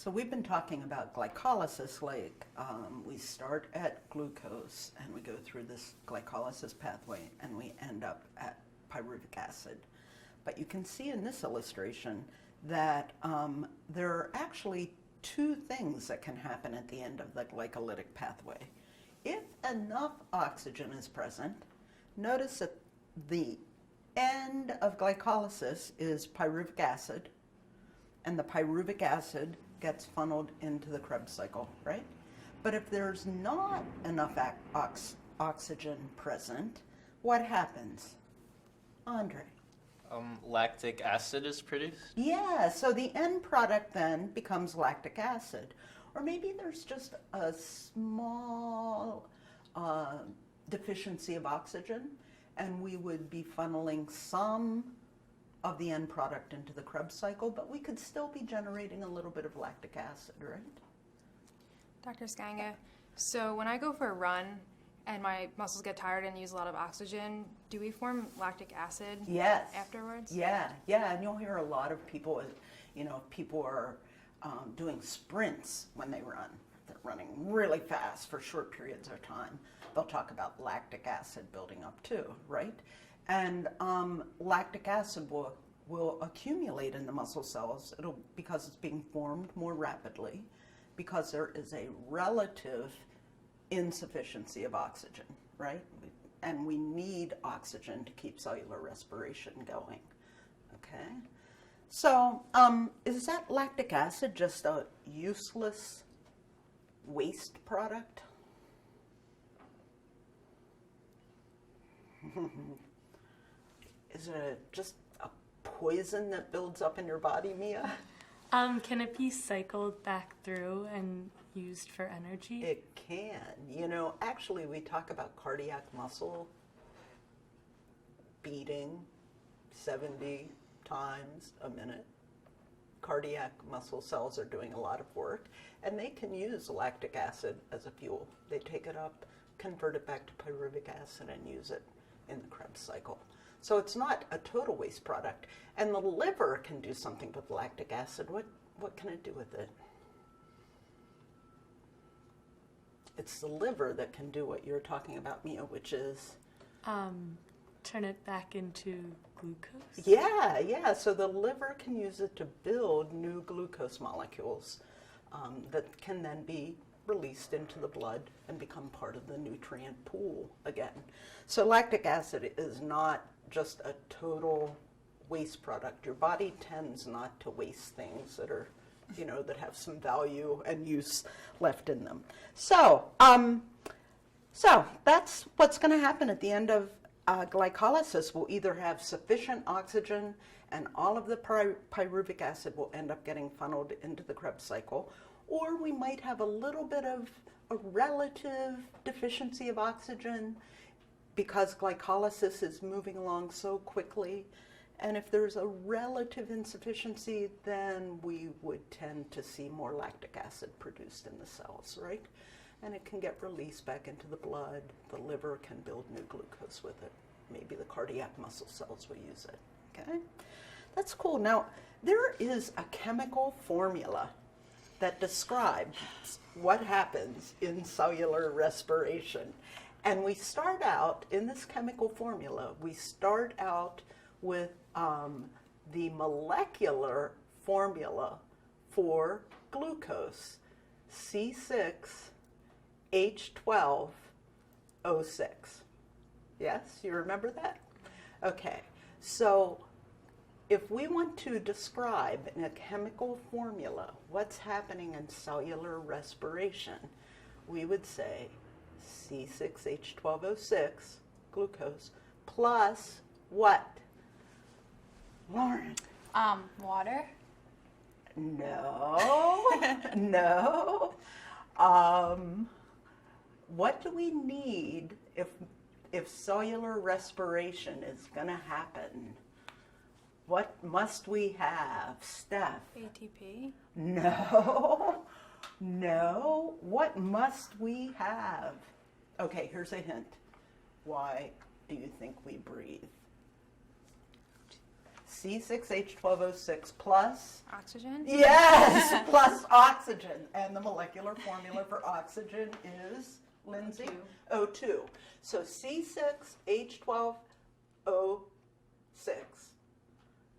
So we've been talking about glycolysis, like we start at glucose and we go through this glycolysis pathway and we end up at pyruvic acid. But you can see in this illustration that there are actually two things that can happen at the end of the glycolytic pathway. If enough oxygen is present, notice that the end of glycolysis is pyruvic acid, and the pyruvic acid gets funneled into the Krebs cycle, right? But if there's not enough oxygen present, what happens? Andre? Lactic acid is produced? Yeah, so the end product then becomes lactic acid. Or maybe there's just a small deficiency of oxygen, and we would be funneling some of the end product into the Krebs cycle, but we could still be generating a little bit of lactic acid, right? Dr. Scanga, so when I go for a run and my muscles get tired and use a lot of oxygen, do we form lactic acid Yes. afterwards? Yeah, and you'll hear a lot of people, people are doing sprints when they run. They're running really fast for short periods of time. They'll talk about lactic acid building up too, right? And lactic acid will accumulate in the muscle cells because it's being formed more rapidly, because there is a relative insufficiency of oxygen, right? And we need oxygen to keep cellular respiration going, okay? So is that lactic acid just a useless waste product? Is it just a poison that builds up in your body, Mia? Can it be cycled back through and used for energy? It can. Actually we talk about cardiac muscle beating 70 times a minute. Cardiac muscle cells are doing a lot of work, and they can use lactic acid as a fuel. They take it up, convert it back to pyruvic acid, and use it in the Krebs cycle. So it's not a total waste product. And the liver can do something with lactic acid. What can it do with it? It's the liver that can do what you're talking about, Mia, which is... turn it back into glucose? Yeah. So the liver can use it to build new glucose molecules that can then be released into the blood and become part of the nutrient pool again. So lactic acid is not just a total waste product. Your body tends not to waste things that are, that have some value and use left in them. So that's what's going to happen at the end of glycolysis. We'll either have sufficient oxygen and all of the pyruvic acid will end up getting funneled into the Krebs cycle, or we might have a little bit of a relative deficiency of oxygen because glycolysis is moving along so quickly. And if there's a relative insufficiency, then we would tend to see more lactic acid produced in the cells, right? And it can get released back into the blood. The liver can build new glucose with it. Maybe the cardiac muscle cells will use it, okay? That's cool. Now, there is a chemical formula that describes what happens in cellular respiration. And we start out, in this chemical formula, we start out with the molecular formula for glucose, C6H12O6. Yes, you remember that? Okay, so if we want to describe in a chemical formula what's happening in cellular respiration, we would say C6H12O6, glucose, plus what? Lauren? Water? No. No. What do we need if cellular respiration is going to happen? What must we have, Steph? ATP? No. What must we have? Okay, here's a hint. Why do you think we breathe? C6H12O6 plus, Oxygen? yes, plus oxygen. And the molecular formula for oxygen is, Lindsay? O2. So C6H12O6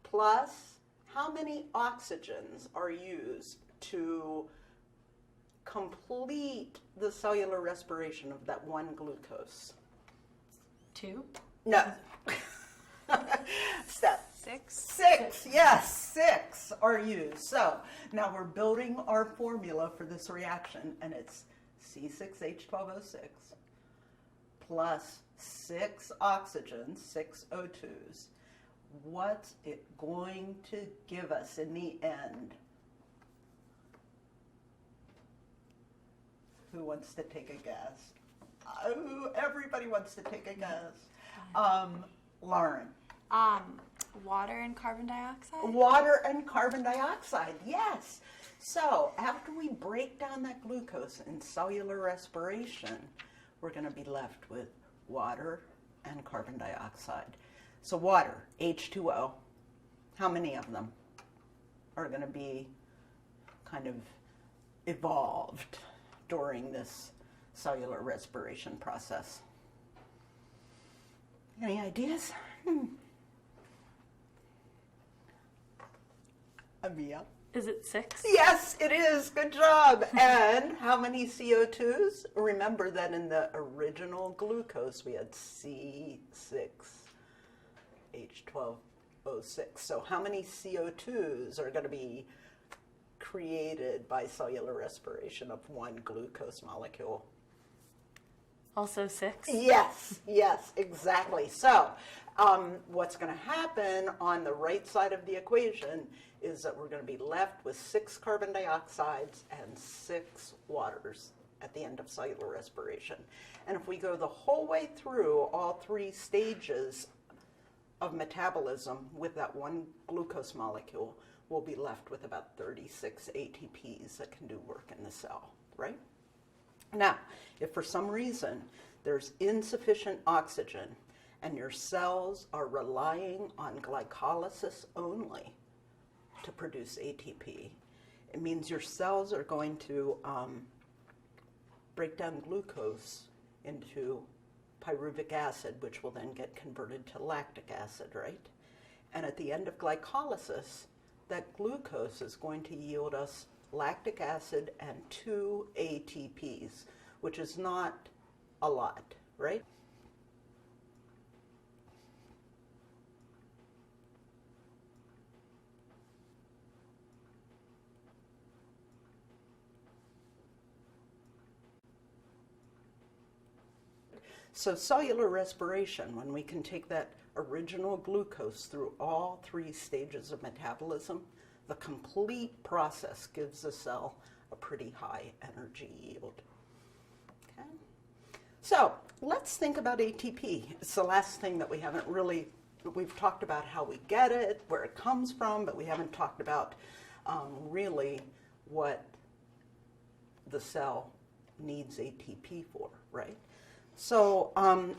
plus how many oxygens are used to complete the cellular respiration of that one glucose? 2. No. Step. 6? 6, yes, 6 are used. So now we're building our formula for this reaction, and it's C6H12O6 plus 6 oxygens, 6 O2s. What's it going to give us in the end? Who wants to take a guess? Oh, everybody wants to take a guess. Lauren. Water and carbon dioxide? Water and carbon dioxide, yes. So after we break down that glucose in cellular respiration, we're going to be left with water and carbon dioxide. So water, H2O, how many of them are going to be kind of evolved during this cellular respiration process? Any ideas? Amia? Is it 6? Yes, it is. Good job. And how many CO2s? Remember that in the original glucose we had C6H12O6. So how many CO2s are going to be created by cellular respiration of one glucose molecule? Also 6? Yes, yes, exactly. So what's going to happen on the right side of the equation is that we're going to be left with 6 carbon dioxides and 6 waters at the end of cellular respiration. And if we go the whole way through all 3 stages of metabolism with that one glucose molecule, we'll be left with about 36 ATPs that can do work in the cell, right? Now, if for some reason there's insufficient oxygen and your cells are relying on glycolysis only to produce ATP, it means your cells are going to break down glucose into pyruvic acid, which will then get converted to lactic acid, right? And at the end of glycolysis, that glucose is going to yield us lactic acid and 2 ATPs, which is not a lot, right? So cellular respiration, when we can take that original glucose through all 3 stages of metabolism, the complete process gives the cell a pretty high energy yield. Okay? So let's think about ATP. It's the last thing that we haven't really, we've talked about how we get it, where it comes from, but we haven't talked about really what the cell needs ATP for, right? So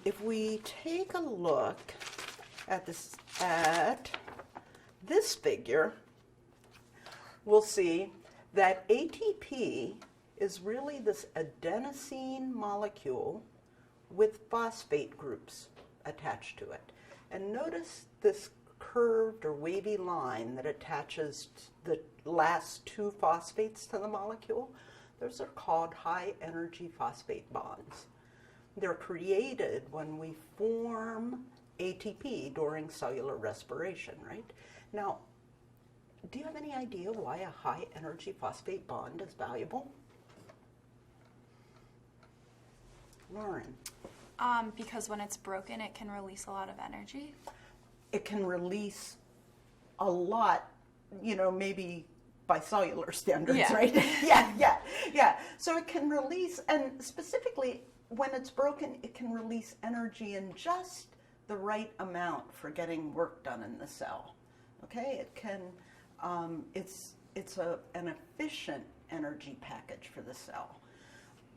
if we take a look at this figure, we'll see that ATP is really this adenosine molecule with phosphate groups attached to it. And notice this curved or wavy line that attaches the last 2 phosphates to the molecule. Those are called high energy phosphate bonds. They're created when we form ATP during cellular respiration, right? Now, do you have any idea why a high energy phosphate bond is valuable? Lauren? Because when it's broken, it can release a lot of energy. It can release a lot, maybe by cellular standards, Yeah. right? Yeah. So it can release, and specifically, when it's broken, it can release energy in just the right amount for getting work done in the cell. Okay, it can. It's an efficient energy package for the cell.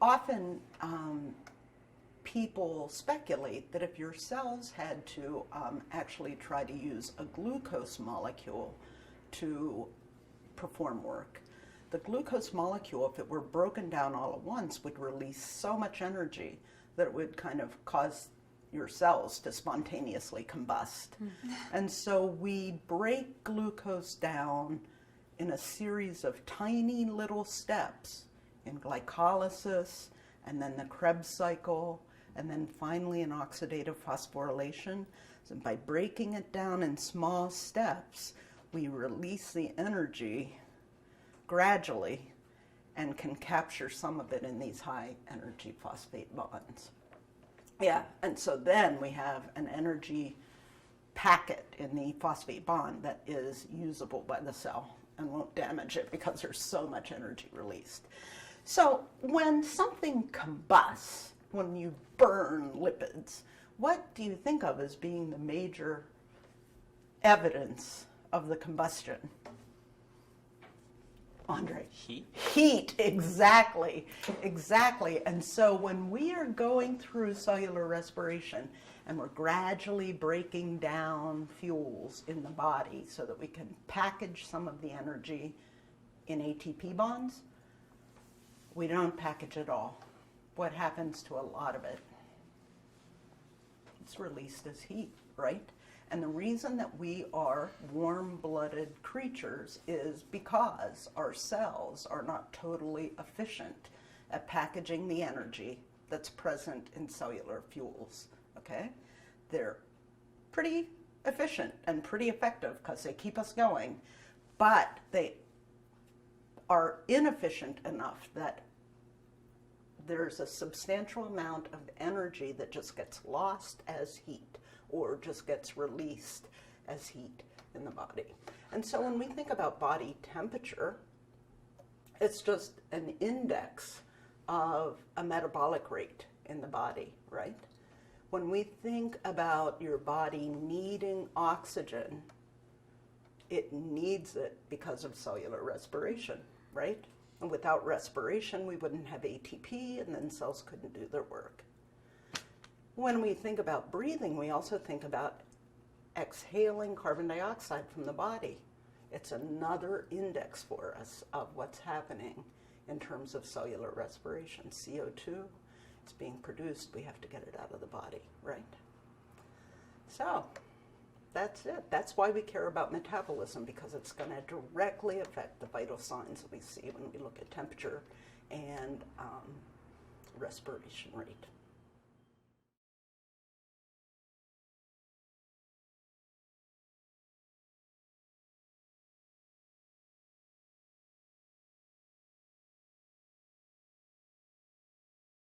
Often, people speculate that if your cells had to actually try to use a glucose molecule to perform work, the glucose molecule, if it were broken down all at once, would release so much energy that it would kind of cause your cells to spontaneously combust. And so we break glucose down in a series of tiny little steps in glycolysis, and then the Krebs cycle, and then finally in oxidative phosphorylation. So by breaking it down in small steps, we release the energy gradually and can capture some of it in these high energy phosphate bonds. Yeah, and so then we have an energy packet in the phosphate bond that is usable by the cell and won't damage it because there's so much energy released. So when something combusts, when you burn lipids, what do you think of as being the major evidence of the combustion? Andre? Heat? Heat, exactly. And so when we are going through cellular respiration and we're gradually breaking down fuels in the body so that we can package some of the energy in ATP bonds, we don't package it all. What happens to a lot of it? It's released as heat, right? And the reason that we are warm-blooded creatures is because our cells are not totally efficient at packaging the energy that's present in cellular fuels, okay? They're pretty efficient and pretty effective because they keep us going, but they are inefficient enough that there's a substantial amount of energy that just gets lost as heat or just gets released as heat in the body. And so when we think about body temperature, it's just an index of a metabolic rate in the body, right? When we think about your body needing oxygen, it needs it because of cellular respiration, right? And without respiration, we wouldn't have ATP, and then cells couldn't do their work. When we think about breathing, we also think about exhaling carbon dioxide from the body. It's another index for us of what's happening in terms of cellular respiration. CO2 is being produced. We have to get it out of the body, right? So that's it. That's why we care about metabolism, because it's going to directly affect the vital signs that we see when we look at temperature and respiration rate.